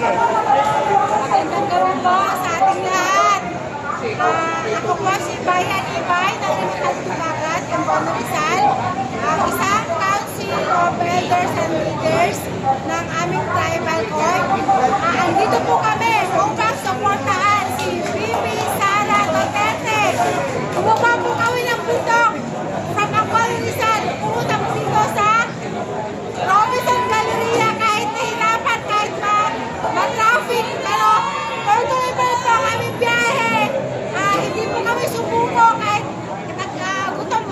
Magandang gabi po sa ating lahat. Ako po si Bayan Ibay ng Limitan Tubagat, Cambono Rizal. Isang council of elders and leaders ng aming tribal court. Andito po kami upang supportahan si VP Sara Duterte. Bumaba po kami ng bundok from Cambono Rizal. Pumunta po dito sa Robinson Galleria kahit nahirapan, kahit ma-traffic, pero tuloy pa rin po ang aming biyahe. Hindi po kami sumuko kahit gutom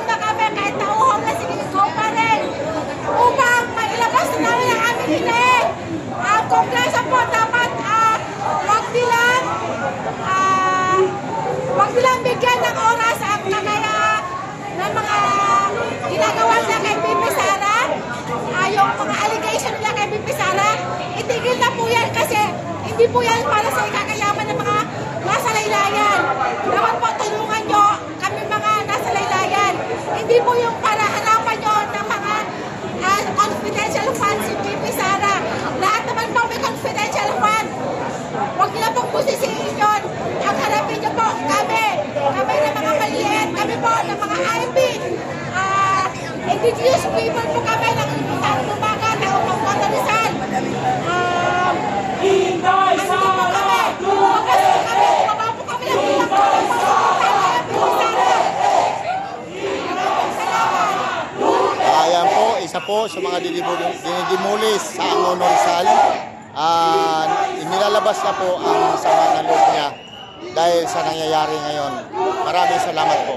na kami, kahit nauhaw na, sige, go pa rin. Upang mailabas na namin ang aming hinaing. Ang Kongreso po dapat wag nilang bigyan ng oras ang kagaya ng mga ginagawa nila kay VP Sara. Yung mga allegation nila kay VP Sara, itigil na po yan kasi hindi po yan para sa ikakayaman ng mga nasa laylayan. Dapat po tulungan nyo kami mga nasa laylayan. Hindi po yung para hanapan nyo ng mga confidential funds si VP Sara. Lahat naman po may confidential fund. Huwag nila pong busisiin yun. Ang harapin nyo po kami ng mga maliit, kami po ng mga IB. Indigenous people po kami ng Limitan Tubagat, ng Cambono Rizal. Inday Sara! Bumaba po kami ng bilang Ayan po, isa po sa mga dinidimulis sa Cambono Rizal. Inilalabas na po ang sama ng loob niya dahil sa nangyayari ngayon. Maraming salamat po.